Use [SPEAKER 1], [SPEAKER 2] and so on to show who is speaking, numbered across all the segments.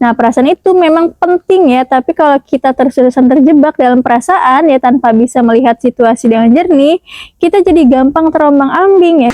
[SPEAKER 1] Nah, perasaan itu memang penting ya, tapi kalau kita terus-terusan terjebak dalam perasaan ya tanpa bisa melihat situasi dengan jernih, kita jadi gampang terombang-ambing ya.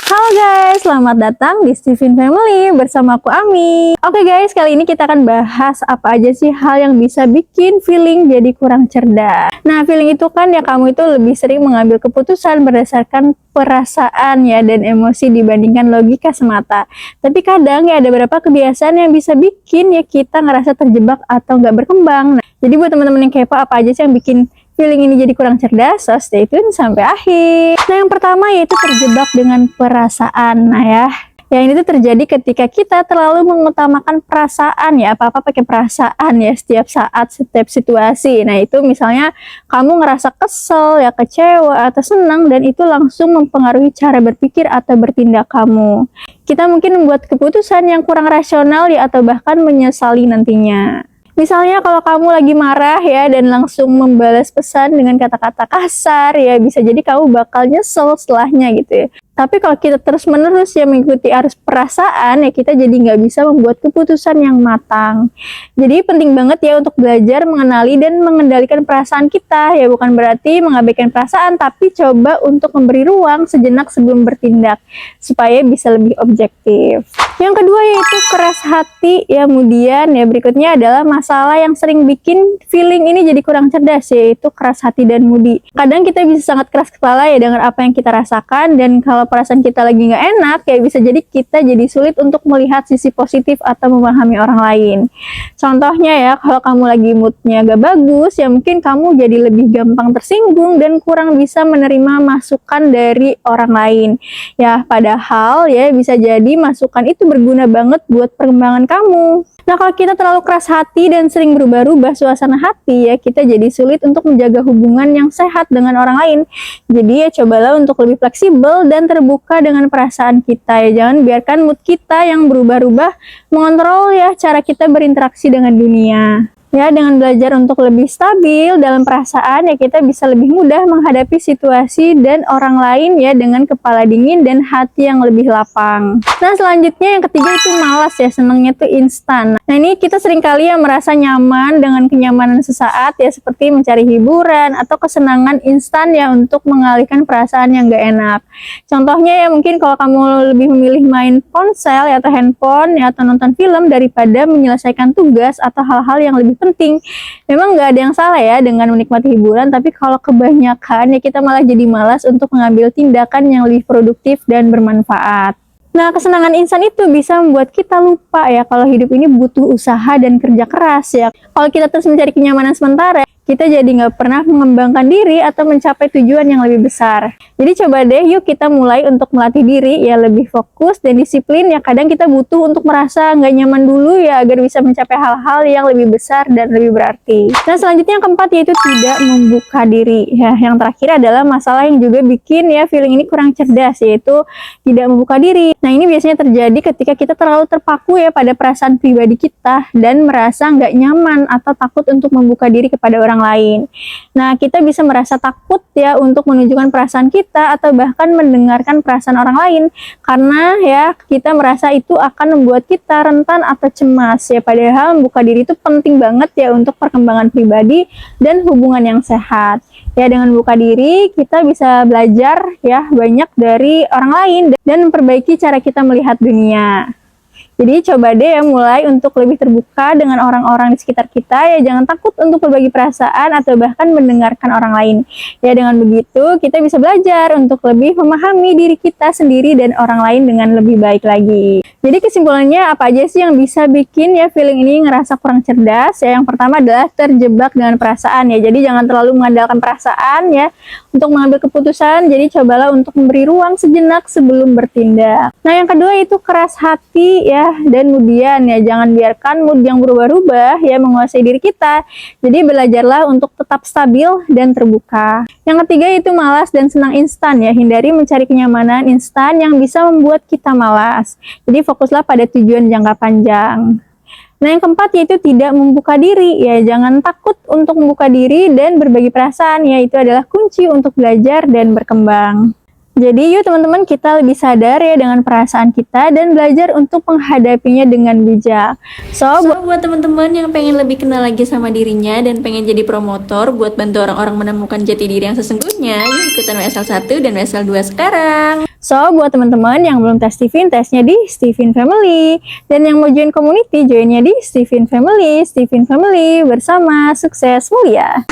[SPEAKER 1] Halo guys, selamat datang di Steven Family bersama aku Ami. Oke guys, kali ini kita akan bahas apa aja sih hal yang bisa bikin feeling jadi kurang cerdas. Nah, feeling itu kan ya kamu itu lebih sering mengambil keputusan berdasarkan perasaan ya dan emosi dibandingkan logika semata. Tapi kadang ya ada beberapa kebiasaan yang bisa bikin ya kita ngerasa terjebak atau nggak berkembang. Nah, jadi buat teman-teman yang kepo apa aja sih yang bikin feeling ini jadi kurang cerdas, so stay tune sampai akhir. Nah, yang pertama yaitu terjebak dengan perasaan. Nah ya ini tuh terjadi ketika kita terlalu mengutamakan perasaan ya, apa-apa pakai perasaan ya setiap saat, setiap situasi. Nah, itu misalnya kamu ngerasa kesel ya, kecewa atau senang dan itu langsung mempengaruhi cara berpikir atau bertindak kamu. Kita mungkin membuat keputusan yang kurang rasional ya atau bahkan menyesali nantinya. Misalnya kalau kamu lagi marah ya dan langsung membalas pesan dengan kata-kata kasar ya, bisa jadi kamu bakal nyesel setelahnya gitu ya. Tapi kalau kita terus-menerus ya mengikuti arus perasaan ya, kita jadi nggak bisa membuat keputusan yang matang. Jadi penting banget ya untuk belajar mengenali dan mengendalikan perasaan kita ya, bukan berarti mengabaikan perasaan, tapi coba untuk memberi ruang sejenak sebelum bertindak supaya bisa lebih objektif. Yang kedua yaitu keras hati ya, kemudian ya berikutnya adalah masalah yang sering bikin feeling ini jadi kurang cerdas, yaitu keras hati dan moody. Kadang kita bisa sangat keras kepala ya dengan apa yang kita rasakan, dan kalau perasaan kita lagi nggak enak ya bisa jadi kita jadi sulit untuk melihat sisi positif atau memahami orang lain. Contohnya ya, kalau kamu lagi moodnya gak bagus ya mungkin kamu jadi lebih gampang tersinggung dan kurang bisa menerima masukan dari orang lain. Ya padahal ya bisa jadi masukan itu berguna banget buat perkembangan kamu. Nah, kalau kita terlalu keras hati dan sering berubah-ubah suasana hati ya, kita jadi sulit untuk menjaga hubungan yang sehat dengan orang lain. Jadi ya cobalah untuk lebih fleksibel dan terbuka dengan perasaan kita ya. Jangan biarkan mood kita yang berubah-ubah mengontrol ya cara kita berinteraksi dengan dunia. Ya, dengan belajar untuk lebih stabil dalam perasaan ya kita bisa lebih mudah menghadapi situasi dan orang lain ya dengan kepala dingin dan hati yang lebih lapang. Nah, selanjutnya yang ketiga itu malas ya, senangnya tuh instan. Nah, ini kita seringkali ya merasa nyaman dengan kenyamanan sesaat ya, seperti mencari hiburan atau kesenangan instan ya untuk mengalihkan perasaan yang gak enak. Contohnya ya mungkin kalau kamu lebih memilih main ponsel ya, atau handphone ya, atau nonton film daripada menyelesaikan tugas atau hal-hal yang lebih penting. Memang nggak ada yang salah ya dengan menikmati hiburan, tapi kalau kebanyakan ya kita malah jadi malas untuk mengambil tindakan yang lebih produktif dan bermanfaat. Nah, kesenangan instan itu bisa membuat kita lupa ya kalau hidup ini butuh usaha dan kerja keras ya. Kalau kita terus mencari kenyamanan sementara, kita jadi nggak pernah mengembangkan diri atau mencapai tujuan yang lebih besar. Jadi coba deh yuk kita mulai untuk melatih diri ya lebih fokus dan disiplin ya. Kadang kita butuh untuk merasa nggak nyaman dulu ya agar bisa mencapai hal-hal yang lebih besar dan lebih berarti. Nah, selanjutnya yang keempat yaitu tidak membuka diri ya. Yang terakhir adalah masalah yang juga bikin ya feeling ini kurang cerdas, yaitu tidak membuka diri. Nah, ini biasanya terjadi ketika kita terlalu terpaku ya pada perasaan pribadi kita dan merasa nggak nyaman atau takut untuk membuka diri kepada orang lain. Nah, kita bisa merasa takut ya untuk menunjukkan perasaan kita atau bahkan mendengarkan perasaan orang lain karena ya kita merasa itu akan membuat kita rentan atau cemas ya, padahal membuka diri itu penting banget ya untuk perkembangan pribadi dan hubungan yang sehat. Ya, dengan buka diri kita bisa belajar ya banyak dari orang lain dan memperbaiki cara kita melihat dunia. Jadi coba deh ya mulai untuk lebih terbuka dengan orang-orang di sekitar kita ya, jangan takut untuk berbagi perasaan atau bahkan mendengarkan orang lain. Ya, dengan begitu kita bisa belajar untuk lebih memahami diri kita sendiri dan orang lain dengan lebih baik lagi. Jadi kesimpulannya apa aja sih yang bisa bikin ya feeling ini ngerasa kurang cerdas ya? Yang pertama adalah terjebak dengan perasaan ya. Jadi jangan terlalu mengandalkan perasaan ya untuk mengambil keputusan. Jadi cobalah untuk memberi ruang sejenak sebelum bertindak. Nah, yang kedua itu keras hati ya. ya. Dan kemudian ya jangan biarkan mood yang berubah-ubah ya menguasai diri kita. Jadi belajarlah untuk tetap stabil dan terbuka. Yang ketiga itu malas dan senang instan ya. Hindari mencari kenyamanan instan yang bisa membuat kita malas. Jadi fokuslah pada tujuan jangka panjang. Nah, yang keempat yaitu tidak membuka diri. Ya, jangan takut untuk membuka diri dan berbagi perasaan, yaitu adalah kunci untuk belajar dan berkembang. Jadi yuk teman-teman kita lebih sadar ya dengan perasaan kita dan belajar untuk menghadapinya dengan bijak. So buat teman-teman yang pengen lebih kenal lagi sama dirinya dan pengen jadi promotor buat bantu orang-orang menemukan jati diri yang sesungguhnya, yuk ikutan WSL 1 dan WSL 2 sekarang. So buat teman-teman yang belum tes Stevin, tesnya di Stevin Family. Dan yang mau join community, joinnya di Stevin Family bersama sukses mulia.